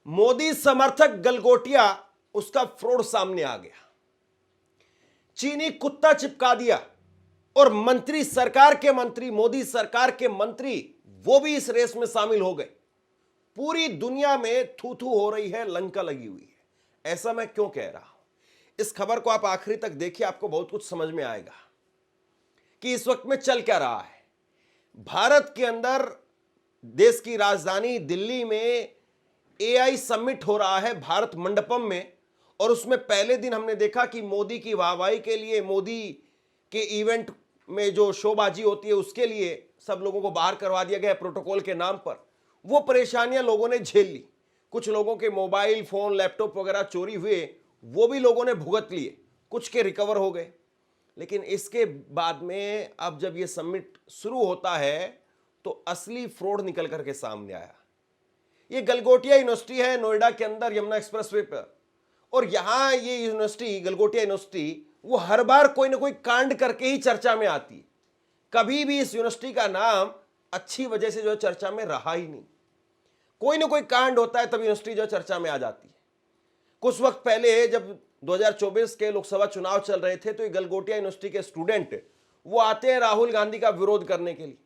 मोदी समर्थक गलगोटिया, उसका फ्रॉड सामने आ गया। चीनी कुत्ता चिपका दिया और मंत्री, सरकार के मंत्री, मोदी सरकार के मंत्री, वो भी इस रेस में शामिल हो गए। पूरी दुनिया में थू थू हो रही है, लंका लगी हुई है। ऐसा मैं क्यों कह रहा हूं? इस खबर को आप आखिरी तक देखिए, आपको बहुत कुछ समझ में आएगा कि इस वक्त में चल क्या रहा है। भारत के अंदर, देश की राजधानी दिल्ली में एआई समिट हो रहा है, भारत मंडपम में। और उसमें पहले दिन हमने देखा कि मोदी की वाहवाही के लिए, मोदी के इवेंट में जो शोबाजी होती है उसके लिए सब लोगों को बाहर करवा दिया गया प्रोटोकॉल के नाम पर। वो परेशानियां लोगों ने झेल ली। कुछ लोगों के मोबाइल फोन, लैपटॉप वगैरह चोरी हुए, वो भी लोगों ने भुगत लिए, कुछ के रिकवर हो गए। लेकिन इसके बाद में अब जब ये समिट शुरू होता है तो असली फ्रॉड निकल करके सामने आया। ये गलगोटिया यूनिवर्सिटी है नोएडा के अंदर, यमुना एक्सप्रेसवे पर। और यहां ये यूनिवर्सिटी, गलगोटिया यूनिवर्सिटी, वो हर बार कोई ना कोई कांड करके ही चर्चा में आती है। कभी भी इस यूनिवर्सिटी का नाम अच्छी वजह से जो है चर्चा में रहा ही नहीं। कोई ना कोई कांड होता है तब यूनिवर्सिटी जो चर्चा में आ जाती है। कुछ वक्त पहले जब 2024 के लोकसभा चुनाव चल रहे थे तो ये गलगोटिया यूनिवर्सिटी के स्टूडेंट वो आते हैं राहुल गांधी का विरोध करने के लिए।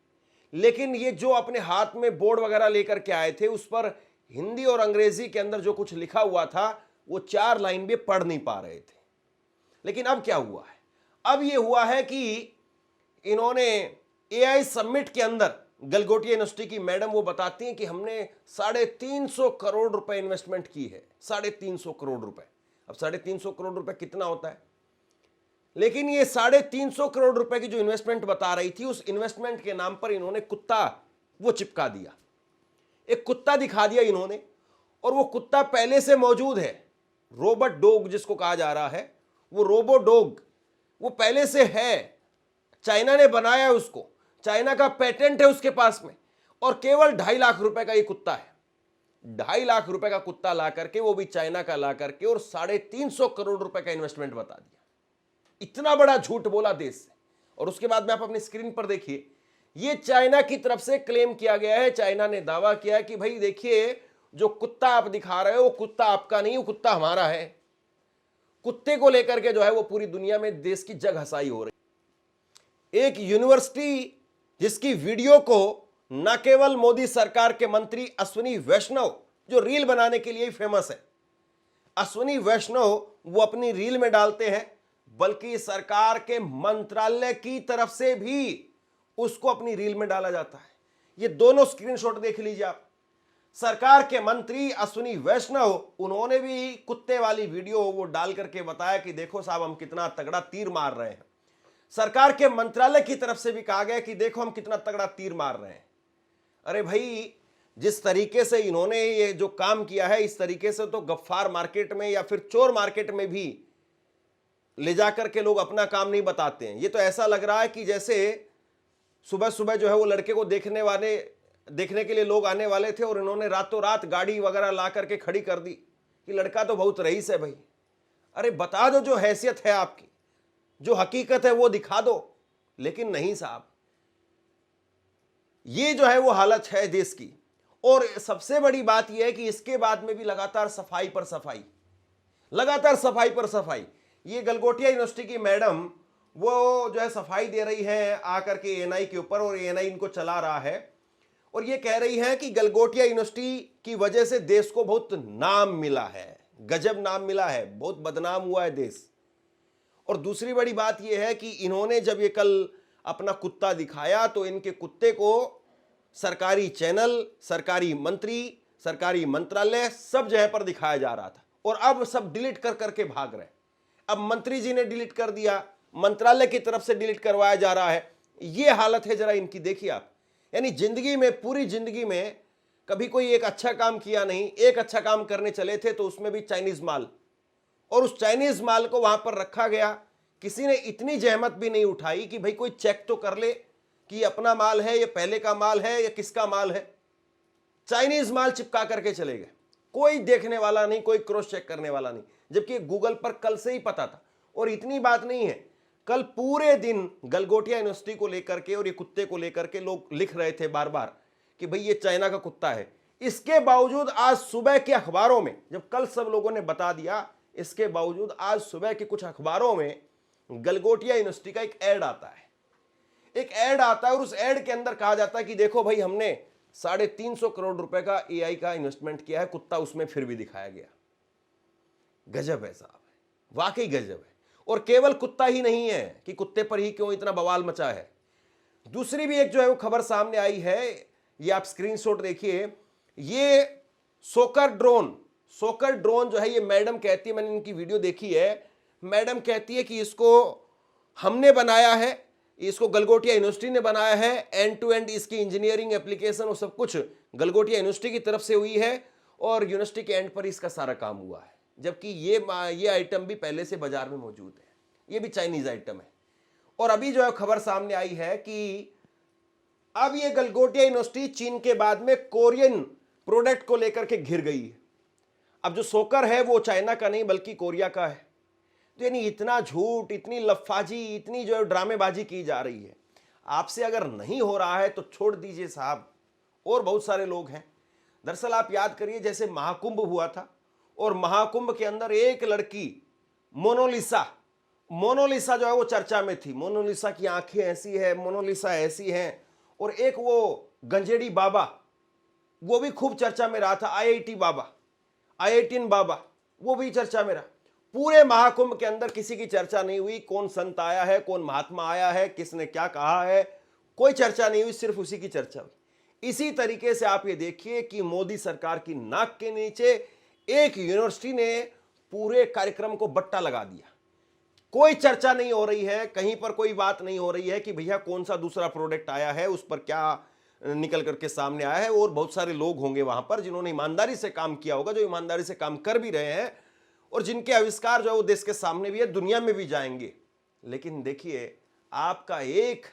लेकिन ये जो अपने हाथ में बोर्ड वगैरह लेकर के आए थे, उस पर हिंदी और अंग्रेजी के अंदर जो कुछ लिखा हुआ था वो 4 लाइन भी पढ़ नहीं पा रहे थे। लेकिन अब क्या हुआ है? अब ये हुआ है कि इन्होंने एआई समिट के अंदर, गलगोटिया यूनिवर्सिटी की मैडम वो बताती हैं कि हमने 350 करोड़ रुपए इन्वेस्टमेंट की है। 350 करोड़ रुपए। अब 350 करोड़ रुपए कितना होता है? लेकिन ये 350 करोड़ रुपए की जो इन्वेस्टमेंट बता रही थी, उस इन्वेस्टमेंट के नाम पर इन्होंने कुत्ता वो चिपका दिया। एक कुत्ता दिखा दिया इन्होंने, और वो कुत्ता पहले से मौजूद है। रोबोट डॉग जिसको कहा जा रहा है, वो रोबो डॉग वो पहले से है। चाइना ने बनाया है उसको, चाइना का पेटेंट है उसके पास में। और केवल 2.5 लाख रुपए का ये कुत्ता है। 2.5 लाख रुपए का कुत्ता ला करके, वो भी चाइना का ला करके, और 350 करोड़ रुपए का इन्वेस्टमेंट बता दिया। इतना बड़ा झूठ बोला देश से। और उसके बाद में आप अपनी स्क्रीन पर देखिए, ये चाइना की तरफ से क्लेम किया गया है। चाइना ने दावा किया कि भाई देखिए, जो कुत्ता आप दिखा रहे हो वो कुत्ता आपका नहीं, वो कुत्ता हमारा है। कुत्ते को लेकर के जो है वो पूरी दुनिया में देश की जग हसाई हो रही। एक यूनिवर्सिटी जिसकी वीडियो को न केवल मोदी सरकार के मंत्री अश्विनी वैष्णव, जो रील बनाने के लिए फेमस है, अश्विनी वैष्णव वो अपनी रील में डालते हैं, बल्कि सरकार के मंत्रालय की तरफ से भी उसको अपनी रील में डाला जाता है। ये दोनों स्क्रीनशॉट देख लीजिए आप। सरकार के मंत्री अश्विनी वैष्णव, उन्होंने भी कुत्ते वाली वीडियो वो डाल करके बताया कि देखो साहब, हम कितना तगड़ा तीर मार रहे हैं। सरकार के मंत्रालय की तरफ से भी कहा गया कि देखो हम कितना तगड़ा तीर मार रहे हैं। अरे भाई, जिस तरीके से इन्होंने ये जो काम किया है, इस तरीके से तो गफ्फार मार्केट में या फिर चोर मार्केट में भी ले जाकर के लोग अपना काम नहीं बताते हैं। ये तो ऐसा लग रहा है कि जैसे सुबह सुबह जो है वो लड़के को देखने के लिए लोग आने वाले थे और इन्होंने रातों रात गाड़ी वगैरह ला करके खड़ी कर दी कि लड़का तो बहुत रईस है भाई। अरे बता दो जो हैसियत है आपकी, जो हकीकत है वो दिखा दो। लेकिन नहीं साहब, ये जो है वो हालत है देश की। और सबसे बड़ी बात यह है कि इसके बाद में भी लगातार सफाई पर सफाई, लगातार सफाई पर सफाई। ये गलगोटिया यूनिवर्सिटी की मैडम वो जो है सफाई दे रही है आकर के एएनआई के ऊपर, और एएनआई इनको चला रहा है। और ये कह रही है कि गलगोटिया यूनिवर्सिटी की वजह से देश को बहुत नाम मिला है, गजब नाम मिला है, बहुत बदनाम हुआ है देश। और दूसरी बड़ी बात यह है कि इन्होंने जब ये कल अपना कुत्ता दिखाया तो इनके कुत्ते को सरकारी चैनल, सरकारी मंत्री, सरकारी मंत्रालय सब जगह पर दिखाया जा रहा था। और अब सब डिलीट कर करके भाग रहे हैं। अब मंत्री जी ने डिलीट कर दिया, मंत्रालय की तरफ से डिलीट करवाया जा रहा है। ये हालत है जरा इनकी, देखिए आप। यानी जिंदगी में, पूरी जिंदगी में कभी कोई एक अच्छा काम किया नहीं। एक अच्छा काम करने चले थे तो उसमें भी चाइनीज माल, और उस चाइनीज माल को वहां पर रखा गया। किसी ने इतनी जहमत भी नहीं उठाई कि भाई कोई चेक तो कर ले कि अपना माल है, ये पहले का माल है, या किसका माल है। चाइनीज माल चिपका करके चले गए। कोई देखने वाला नहीं, कोई क्रॉस चेक करने वाला नहीं। जबकि गूगल पर कल से ही पता था। और इतनी बात नहीं है, कल पूरे दिन गलगोटिया यूनिवर्सिटी को लेकर के और ये कुत्ते को लेकर के लोग लिख रहे थे बार बार कि भाई ये चाइना का कुत्ता है, इसके बावजूद आज सुबह के अखबारों में, जब कल सब लोगों ने बता दिया, इसके बावजूद आज सुबह के कुछ अखबारों में गलगोटिया यूनिवर्सिटी का एक ऐड आता है। एक ऐड आता है और उस ऐड के अंदर कहा जाता है कि देखो भाई, हमने 350 करोड़ रुपए का एआई का इन्वेस्टमेंट किया है, कुत्ता उसमें फिर भी दिखाया गया। गजब है साहब, वाकई गजब है। और केवल कुत्ता ही नहीं है कि कुत्ते पर ही क्यों इतना बवाल मचा है, दूसरी भी एक जो है वो खबर सामने आई है। ये आप स्क्रीनशॉट देखिए। ये सोकर ड्रोन जो है, ये मैडम कहती है, मैंने इनकी वीडियो देखी है, मैडम कहती है कि इसको हमने बनाया है, इसको गलगोटिया यूनिवर्सिटी ने बनाया है, एंड टू एंड इसकी इंजीनियरिंग एप्लीकेशन और सब कुछ गलगोटिया यूनिवर्सिटी की तरफ से हुई है और यूनिवर्सिटी के एंड पर इसका सारा काम हुआ है। जबकि ये आइटम भी पहले से बाजार में मौजूद है, ये भी चाइनीज आइटम है। और अभी जो है खबर सामने आई है कि अब ये गलगोटिया यूनिवर्सिटी चीन के बाद में कोरियन प्रोडक्ट को लेकर के घिर गई है। अब जो सोकर है वो चाइना का नहीं बल्कि कोरिया का है। तो यानी इतना झूठ, इतनी लफाजी, इतनी जो है ड्रामेबाजी की जा रही है। आपसे अगर नहीं हो रहा है तो छोड़ दीजिए साहब, और बहुत सारे लोग हैं। दरअसल आप याद करिए, जैसे महाकुंभ हुआ था और महाकुंभ के अंदर एक लड़की मोनालिसा जो है वो चर्चा में थी। मोनालिसा की आंखें ऐसी है, मोनालिसा ऐसी है। और एक वो गंजेड़ी बाबा, वो भी खूब चर्चा में रहा था। आईआईटीएन बाबा, वो भी चर्चा में रहा। पूरे महाकुंभ के अंदर किसी की चर्चा नहीं हुई, कौन संत आया है, कौन महात्मा आया है, किसने क्या कहा है, कोई चर्चा नहीं हुई, सिर्फ उसी की चर्चा हुई। इसी तरीके से आप ये देखिए कि मोदी सरकार की नाक के नीचे एक यूनिवर्सिटी ने पूरे कार्यक्रम को बट्टा लगा दिया। कोई चर्चा नहीं हो रही है, कहीं पर कोई बात नहीं हो रही है कि भैया कौन सा दूसरा प्रोडक्ट आया है, उस पर क्या निकल करके सामने आया है। और बहुत सारे लोग होंगे वहां पर जिन्होंने ईमानदारी से काम किया होगा, जो ईमानदारी से काम कर भी रहे हैं और जिनके आविष्कार जो है वो देश के सामने भी है, दुनिया में भी जाएंगे। लेकिन देखिए, आपका एक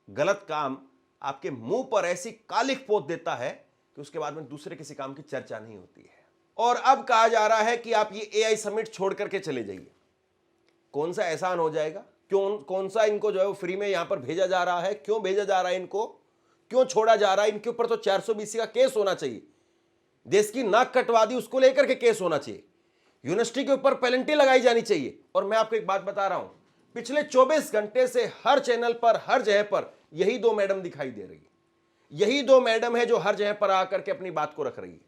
गलत काम आपके मुंह पर ऐसी कालिख पोत देता है कि उसके बाद में दूसरे किसी काम की चर्चा नहीं होती है। और अब कहा जा रहा है कि आप ये एआई समिट छोड़ करके चले जाइए। कौन सा एहसान हो जाएगा? कौन सा इनको जो है वो फ्री में यहां पर भेजा जा रहा है? क्यों भेजा जा रहा है इनको? क्यों छोड़ा जा रहा है? इनके ऊपर तो 420 का केस होना चाहिए। देश की नाक कटवा दी, उसको लेकर के केस होना चाहिए। यूनिवर्सिटी के ऊपर पेनल्टी लगाई जानी चाहिए। और मैं आपको एक बात बता रहा हूं, पिछले 24 घंटे से हर चैनल पर, हर जगह पर यही दो मैडम दिखाई दे रही है। यही दो मैडम है जो हर जगह पर आकर के अपनी बात को रख रही है।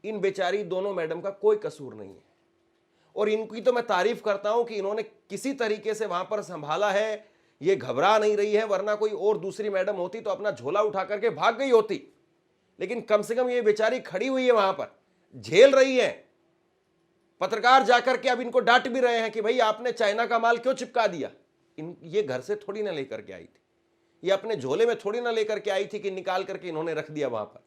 इन बेचारी दोनों मैडम का कोई कसूर नहीं है और इनकी तो मैं तारीफ करता हूं कि इन्होंने किसी तरीके से वहां पर संभाला है। ये घबरा नहीं रही है, वरना कोई और दूसरी मैडम होती तो अपना झोला उठा करके भाग गई होती। लेकिन कम से कम ये बेचारी खड़ी हुई है वहां पर, झेल रही है। पत्रकार जाकर के अब इनको डांट भी रहे हैं कि भाई आपने चाइना का माल क्यों चिपका दिया। ये घर से थोड़ी ना लेकर के आई थी, ये अपने झोले में थोड़ी ना लेकर के आई थी कि निकाल करके इन्होंने रख दिया वहां पर।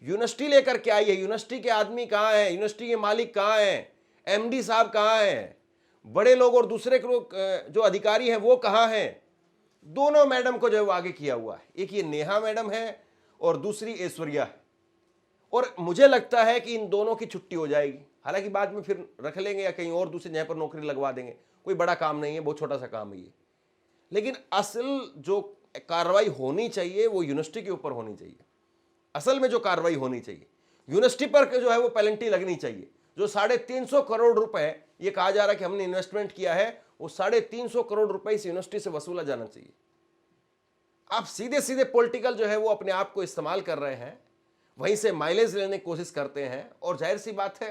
यूनिवर्सिटी लेकर के आई है। यूनिवर्सिटी के आदमी कहां है? यूनिवर्सिटी के मालिक कहां है? एमडी साहब कहां हैं? बड़े लोग और दूसरे लोग जो अधिकारी हैं वो कहां हैं? दोनों मैडम को जो है आगे किया हुआ है। एक ये नेहा मैडम है और दूसरी ऐश्वर्या है। और मुझे लगता है कि इन दोनों की छुट्टी हो जाएगी। हालांकि बाद में फिर रख लेंगे या कहीं और दूसरी जगह पर नौकरी लगवा देंगे। कोई बड़ा काम नहीं है, बहुत छोटा सा काम है ये। लेकिन असल जो कार्रवाई होनी चाहिए वो यूनिवर्सिटी के ऊपर होनी चाहिए। असल में जो कार्रवाई होनी चाहिए यूनिवर्सिटी पर जो है वो पेनल्टी लगनी चाहिए। जो 350 करोड़ रुपए ये कहा जा रहा है कि हमने इन्वेस्टमेंट किया है, वो 350 करोड़ रुपए इस यूनिवर्सिटी से वसूला जाना चाहिए। आप सीधे सीधे पॉलिटिकल जो है वो अपने आप को इस्तेमाल कर रहे हैं, वहीं से माइलेज लेने की कोशिश करते हैं। और जाहिर सी बात है,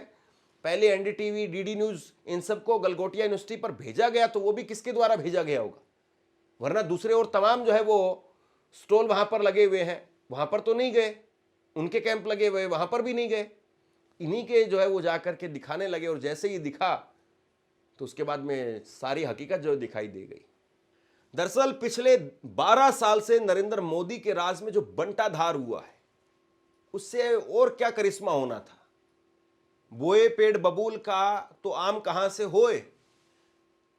पहले एनडीटीवी, डीडी न्यूज, इन सबको गलगोटिया यूनिवर्सिटी पर भेजा गया तो वो भी किसके द्वारा भेजा गया होगा? वरना दूसरे और तमाम जो है वो स्टॉल वहां पर लगे हुए हैं, वहां पर तो नहीं गए। उनके कैंप लगे हुए, वहां पर भी नहीं गए। इन्हीं के जो है वो जाकर के दिखाने लगे और जैसे ही दिखा तो उसके बाद में सारी हकीकत जो दिखाई दे गई। दरअसल पिछले 12 साल से नरेंद्र मोदी के राज में जो बंटाधार हुआ है, उससे और क्या करिश्मा होना था। बोए पेड़ बबूल का तो आम कहां से होए।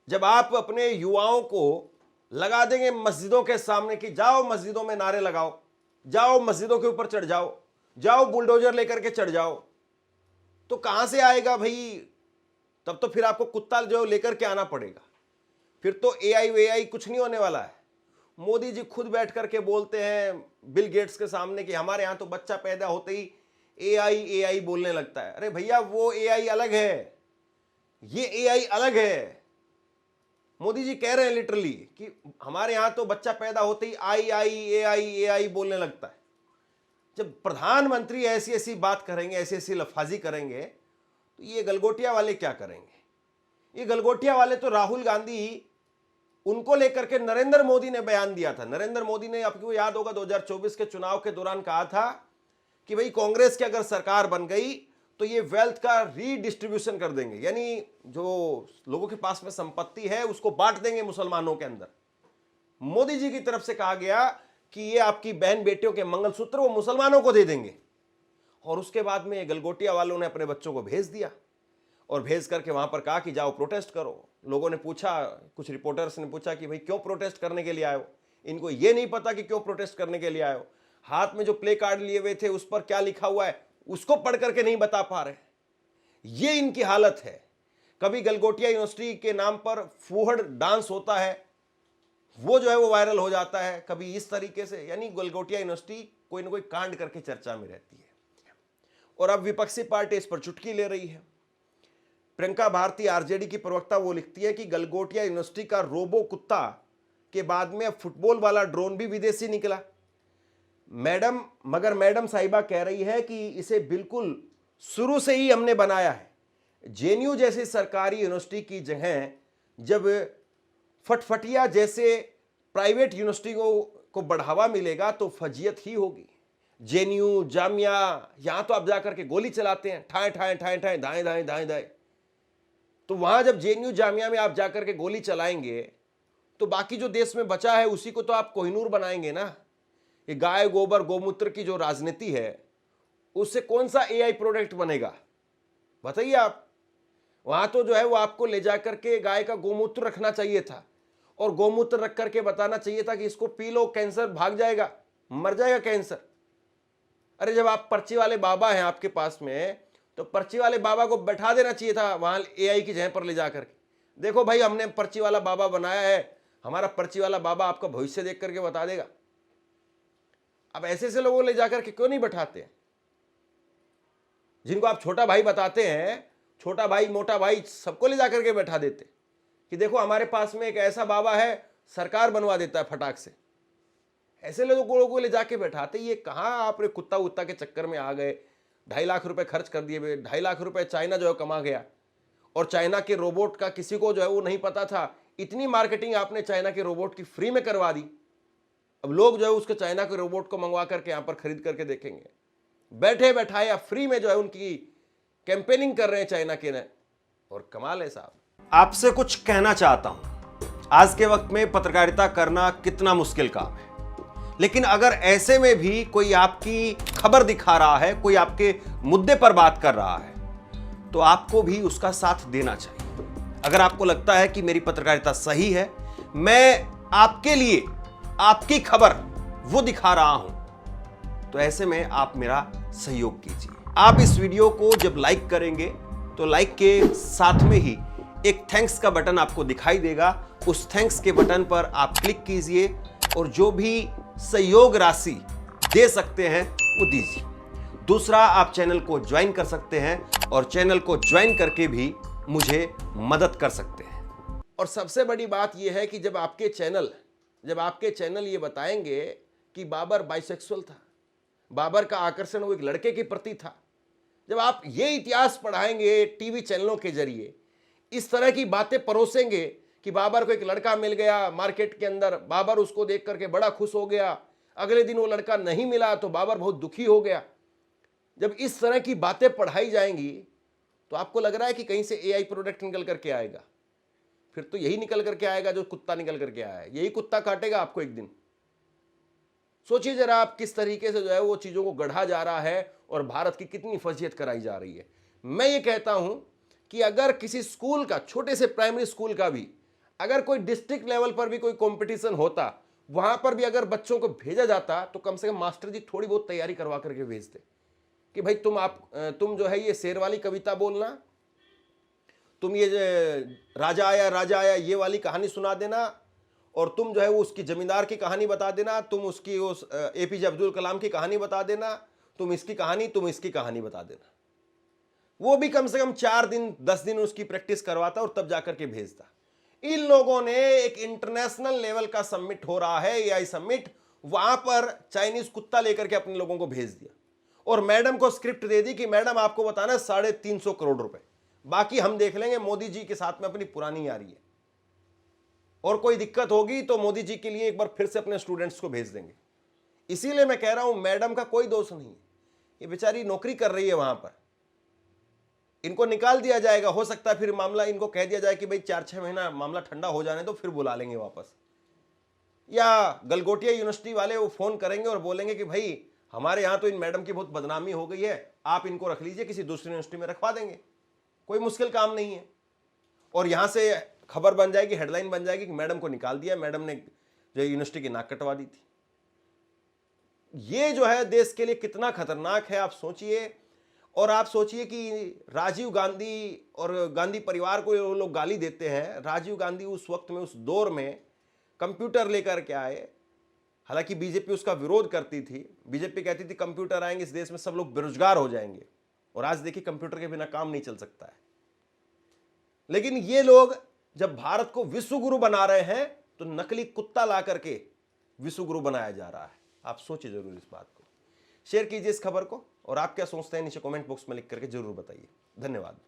जब आप अपने युवाओं को लगा देंगे मस्जिदों के सामने कि जाओ मस्जिदों में नारे लगाओ, जाओ मस्जिदों के ऊपर चढ़ जाओ, जाओ बुलडोजर लेकर के चढ़ जाओ, तो कहां से आएगा भाई? तब तो फिर आपको कुत्ता जो लेकर के आना पड़ेगा। फिर तो एआई वेआई कुछ नहीं होने वाला है। मोदी जी खुद बैठ करके बोलते हैं बिल गेट्स के सामने कि हमारे यहां तो बच्चा पैदा होते ही एआई बोलने लगता है। अरे भैया वो एआई अलग है, ये एआई अलग है। मोदी जी कह रहे हैं लिटरली कि हमारे यहां तो बच्चा पैदा होते ही एआई बोलने लगता है। जब प्रधानमंत्री ऐसी ऐसी बात करेंगे, ऐसी ऐसी लफाजी करेंगे, तो ये गलगोटिया वाले क्या करेंगे? ये गलगोटिया वाले तो राहुल गांधी, उनको लेकर के नरेंद्र मोदी ने बयान दिया था। नरेंद्र मोदी ने, आपको याद होगा, 2024 के चुनाव के दौरान कहा था कि भाई कांग्रेस की अगर सरकार बन गई तो ये वेल्थ का रीडिस्ट्रीब्यूशन कर देंगे, यानी जो लोगों के पास में संपत्ति है उसको बांट देंगे मुसलमानों के अंदर। मोदी जी की तरफ से कहा गया कि ये आपकी बहन बेटियों के मंगलसूत्र वो मुसलमानों को दे देंगे। और उसके बाद में ये गलगोटिया वालों ने अपने बच्चों को भेज दिया और भेज करके वहां पर कहा कि जाओ प्रोटेस्ट करो। लोगों ने पूछा, कुछ रिपोर्टर्स ने पूछा कि भाई क्यों प्रोटेस्ट करने के लिए आए हो? इनको ये नहीं पता कि क्यों प्रोटेस्ट करने के लिए आए हो। हाथ में जो प्ले कार्ड लिए हुए थे उस पर क्या लिखा हुआ है उसको पढ़ करके नहीं बता पा रहे। ये इनकी हालत है। कभी गलगोटिया यूनिवर्सिटी के नाम पर फूहड़ डांस होता है, वो जो है वो वायरल हो जाता है, कभी इस तरीके से, यानी गलगोटिया यूनिवर्सिटी कोई ना कोई कांड करके चर्चा में रहती है। और अब विपक्षी पार्टी इस पर चुटकी ले रही है। प्रियंका भारती, आरजेडी की प्रवक्ता, वो लिखती है कि गलगोटिया यूनिवर्सिटी का रोबो कुत्ता के बाद में अब फुटबॉल वाला ड्रोन भी विदेशी निकला। मगर मैडम साहिबा कह रही है कि इसे बिल्कुल शुरू से ही हमने बनाया है। जेएनयू जैसी सरकारी यूनिवर्सिटी की जगह जब फटफटिया जैसे प्राइवेट यूनिवर्सिटी को बढ़ावा मिलेगा तो फजीयत ही होगी। जेएनयू, जामिया, यहां तो आप जाकर के गोली चलाते हैं, ठाए ठाए ठाए ठाए, दाएं दाएं दाएं दाएं। तो वहां जब जेएनयू, जामिया में आप जाकर के गोली चलाएंगे तो बाकी जो देश में बचा है उसी को तो आप कोहिनूर बनाएंगे ना। ये गाय गोबर गोमूत्र की जो राजनीति है उससे कौन सा एआई प्रोडक्ट बनेगा बताइए आप? वहां तो जो है वो आपको ले जाकर के गाय का गोमूत्र रखना चाहिए था और गोमूत्र रख करके बताना चाहिए था कि इसको पी लो, कैंसर भाग जाएगा, मर जाएगा कैंसर। अरे जब आप पर्ची वाले बाबा हैं आपके पास में, तो पर्ची वाले बाबा को बैठा देना चाहिए था वहां एआई की जगह पर ले जाकर के। देखो भाई, हमने पर्ची वाला बाबा बनाया है, हमारा पर्ची वाला बाबा आपका भविष्य देख करके बता देगा। अब ऐसे ऐसे लोगों को ले जाकर के क्यों नहीं बैठाते? जिनको आप छोटा भाई बताते हैं, छोटा भाई मोटा भाई सबको ले जाकर के बैठा देते कि देखो हमारे पास में एक ऐसा बाबा है, सरकार बनवा देता है फटाक से। ऐसे लोगों को ले जाके बैठाते। ये कहां आपने कुत्ता उत्ता के चक्कर में आ गए? 2.5 लाख रुपए खर्च कर दिए। 2.5 लाख रुपए चाइना जो है कमा गया, और चाइना के रोबोट का किसी को जो है वो नहीं पता था। इतनी मार्केटिंग आपने चाइना के रोबोट की फ्री में करवा दी। अब लोग जो है उसके चाइना के रोबोट को मंगवा करके यहां पर खरीद करके देखेंगे। बैठे बैठाए या फ्री में जो है उनकी कैंपेनिंग कर रहे हैं चाइना के ने। और कमाल है साहब। आपसे कुछ कहना चाहता हूं, आज के वक्त में पत्रकारिता करना कितना मुश्किल काम है, लेकिन अगर ऐसे में भी कोई आपकी खबर दिखा रहा है, कोई आपके मुद्दे पर बात कर रहा है, तो आपको भी उसका साथ देना चाहिए। अगर आपको लगता है कि मेरी पत्रकारिता सही है, मैं आपके लिए आपकी खबर वो दिखा रहा हूं, तो ऐसे में आप मेरा सहयोग कीजिए। आप इस वीडियो को जब लाइक करेंगे तो लाइक के साथ में ही एक थैंक्स का बटन आपको दिखाई देगा। उस थैंक्स के बटन पर आप क्लिक कीजिए और जो भी सहयोग राशि दे सकते हैं वो दीजिए। दूसरा, आप चैनल को ज्वाइन कर सकते हैं और चैनल को ज्वाइन करके भी मुझे मदद कर सकते हैं। और सबसे बड़ी बात यह है कि जब आपके चैनल ये बताएंगे कि बाबर बाइसेक्सुअल था, बाबर का आकर्षण वो एक लड़के के प्रति था, जब आप ये इतिहास पढ़ाएंगे टीवी चैनलों के जरिए, इस तरह की बातें परोसेंगे कि बाबर को एक लड़का मिल गया मार्केट के अंदर, बाबर उसको देख करके बड़ा खुश हो गया, अगले दिन वो लड़का नहीं मिला तो बाबर बहुत दुखी हो गया। जब इस तरह की बातें पढ़ाई जाएंगी तो आपको लग रहा है कि कहीं से एआई प्रोडक्ट निकल करके आएगा। फिर तो यही निकल करके आएगा जो कुत्ता निकल करके आया है, यही कुत्ता काटेगा आपको एक दिन। सोचिए जरा आप किस तरीके से जो है वो चीजों को गढ़ा जा रहा है और भारत की कितनी फजीयत कराई जा रही है। मैं ये कहता हूं कि अगर किसी स्कूल का, छोटे से प्राइमरी स्कूल का भी, अगर कोई डिस्ट्रिक्ट लेवल पर भी कोई कंपटीशन होता, वहां पर भी अगर बच्चों को भेजा जाता, तो कम से कम मास्टर जी थोड़ी बहुत तैयारी करवा करके भेजते कि भाई तुम जो है ये शेर वाली कविता बोलना, तुम ये राजा आया ये वाली कहानी सुना देना, और तुम जो है वो उसकी जमींदार की कहानी बता देना, तुम उसकी उस एपीजे अब्दुल कलाम की कहानी बता देना, तुम इसकी कहानी बता देना। वो भी कम से कम 4 दिन 10 दिन उसकी प्रैक्टिस करवाता और तब जाकर के भेजता। इन लोगों ने एक इंटरनेशनल लेवल का समिट हो रहा है, एआई समिट, वहां पर चाइनीज कुत्ता लेकर के अपने लोगों को भेज दिया और मैडम को स्क्रिप्ट दे दी कि मैडम आपको बताना है 350 करोड़ रुपए, बाकी हम देख लेंगे, मोदी जी के साथ में अपनी पुरानी यारी है और कोई दिक्कत होगी तो मोदी जी के लिए एक बार फिर से अपने स्टूडेंट्स को भेज देंगे। इसीलिए मैं कह रहा हूं मैडम का कोई दोष नहीं है, ये बेचारी नौकरी कर रही है वहां पर, इनको निकाल दिया जाएगा। हो सकता है फिर मामला इनको कह दिया जाए कि भाई 4-6 महीना मामला ठंडा हो जाने तो फिर बुला लेंगे वापस, या गलगोटिया यूनिवर्सिटी वाले वो फोन करेंगे और बोलेंगे कि भाई हमारे यहां तो इन मैडम की बहुत बदनामी हो गई है, आप इनको रख लीजिए, किसी दूसरी यूनिवर्सिटी में रखवा देंगे, कोई मुश्किल काम नहीं है। और यहां से खबर बन जाएगी, हेडलाइन बन जाएगी कि मैडम को निकाल दिया, मैडम ने जो यूनिवर्सिटी की नाक कटवा दी थी। ये जो है देश के लिए कितना खतरनाक है आप सोचिए। और आप सोचिए कि राजीव गांधी और गांधी परिवार को वो लोग गाली देते हैं। राजीव गांधी उस वक्त में, उस दौर में कंप्यूटर लेकर के आए, हालांकि बीजेपी उसका विरोध करती थी, बीजेपी कहती थी कंप्यूटर आएंगे इस देश में सब लोग बेरोजगार हो जाएंगे, और आज देखिए कंप्यूटर के बिना काम नहीं चल सकता है। लेकिन ये लोग जब भारत को विश्व गुरु बना रहे हैं तो नकली कुत्ता ला करके विश्व गुरु बनाया जा रहा है। आप सोचिए जरूर इस बात को। शेयर कीजिए इस खबर को, और आप क्या सोचते हैं नीचे कमेंट बॉक्स में लिख करके जरूर बताइए। धन्यवाद।